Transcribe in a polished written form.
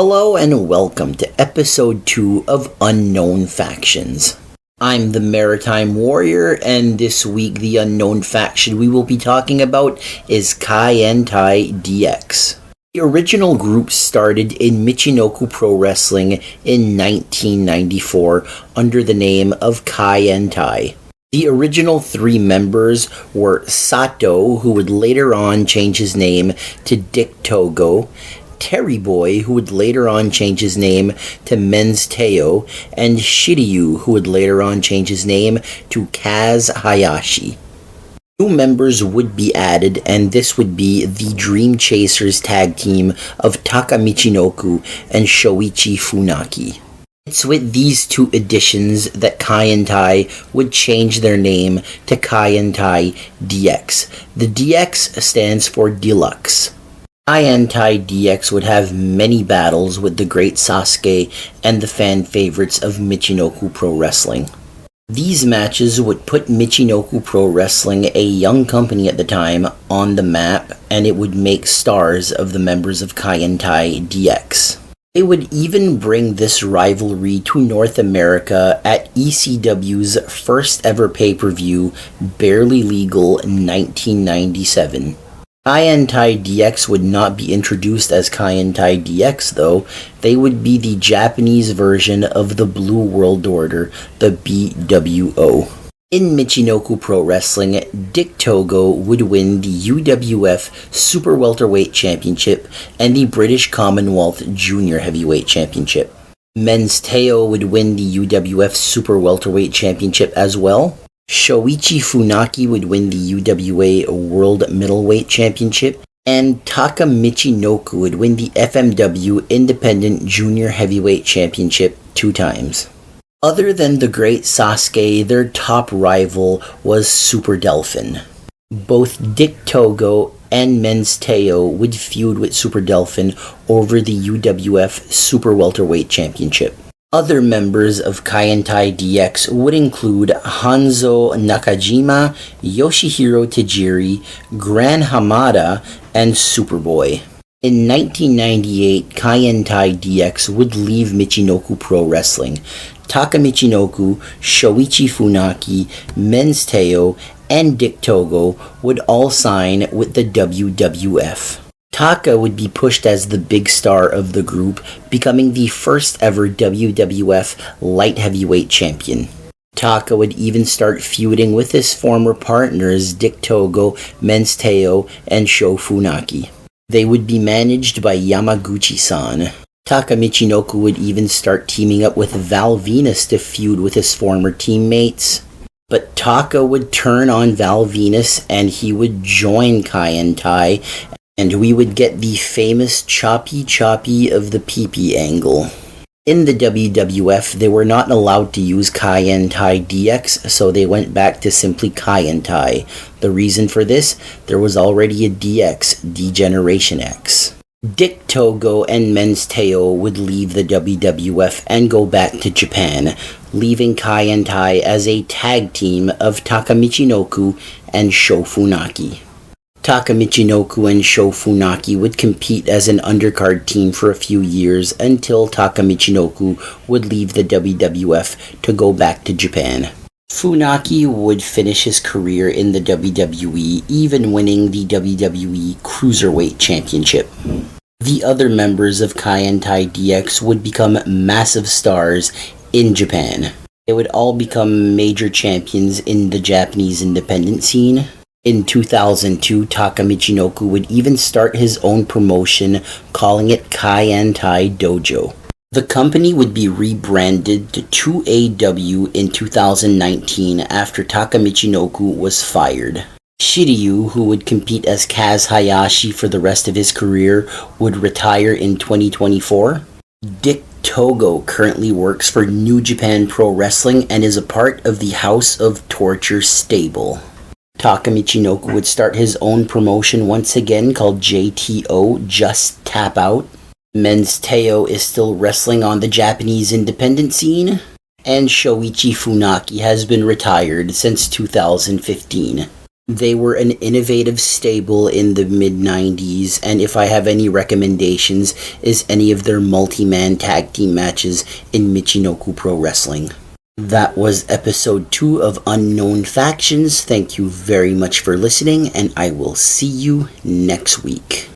Hello and welcome to episode 2 of Unknown Factions. I'm the Maritime Warrior, and this week the unknown faction we will be talking about is Kaientai DX. The original group started in Michinoku Pro Wrestling in 1994 under the name of Kaientai. The original 3 members were Sato, who would later on change his name to Dick Togo, Terry Boy, who would later on change his name to Men's Teo, and Shiryu, who would later on change his name to Kaz Hayashi. New members would be added, and this would be the Dream Chasers tag team of Taka Michinoku and Shoichi Funaki. It's with these 2 additions that Kaientai would change their name to Kaientai DX. The DX stands for Deluxe. Kaientai DX would have many battles with the great Sasuke and the fan favorites of Michinoku Pro Wrestling. These matches would put Michinoku Pro Wrestling, a young company at the time, on the map, and it would make stars of the members of Kaientai DX. They would even bring this rivalry to North America at ECW's first ever pay-per-view, Barely Legal, in 1997. Kaientai DX would not be introduced as Kaientai DX though. They would be the Japanese version of the Blue World Order, the BWO. In Michinoku Pro Wrestling, Dick Togo would win the UWF Super Welterweight Championship and the British Commonwealth Junior Heavyweight Championship. Men's Teo would win the UWF Super Welterweight Championship as well. Shoichi Funaki would win the UWA World Middleweight Championship, and Taka Michinoku would win the FMW Independent Junior Heavyweight Championship 2 times. Other than the great Sasuke, their top rival was Super Delphin. Both Dick Togo and Men's Teo would feud with Super Delphin over the UWF Super Welterweight Championship. Other members of Kaientai DX would include Hanzo Nakajima, Yoshihiro Tajiri, Gran Hamada, and Superboy. In 1998, Kaientai DX would leave Michinoku Pro Wrestling. Taka Michinoku, Shoichi Funaki, Men's Teo, and Dick Togo would all sign with the WWF. Taka would be pushed as the big star of the group, becoming the first ever WWF Light Heavyweight Champion. Taka would even start feuding with his former partners Dick Togo, Men's Teo, and Sho Funaki. They would be managed by Yamaguchi-san. Taka Michinoku would even start teaming up with Val Venus to feud with his former teammates. But Taka would turn on Val Venus and he would join Kaientai, and we would get the famous choppy of the pee-pee angle. In the WWF, they were not allowed to use Kaientai DX, so they went back to simply Kaientai. The reason for this? There was already a DX, D-Generation X. Dick Togo and Men's Teo would leave the WWF and go back to Japan, leaving Kaientai as a tag team of Taka Michinoku and Sho Funaki. Taka Michinoku and Sho Funaki would compete as an undercard team for a few years until Taka Michinoku would leave the WWF to go back to Japan. Funaki would finish his career in the WWE, even winning the WWE Cruiserweight Championship. The other members of Kaientai DX would become massive stars in Japan. They would all become major champions in the Japanese independent scene. In 2002, Taka Michinoku would even start his own promotion, calling it Kaientai Dojo. The company would be rebranded to 2AW in 2019 after Taka Michinoku was fired. Shiryu, who would compete as Kaz Hayashi for the rest of his career, would retire in 2024. Dick Togo currently works for New Japan Pro Wrestling and is a part of the House of Torture stable. Taka Michinoku would start his own promotion once again called JTO, Just Tap Out. Men's Teo is still wrestling on the Japanese independent scene, and Shoichi Funaki has been retired since 2015. They were an innovative stable in the mid-90s, and if I have any recommendations, is any of their multi-man tag team matches in Michinoku Pro Wrestling. That was episode 2 of Unknown Factions. Thank you very much for listening, and I will see you next week.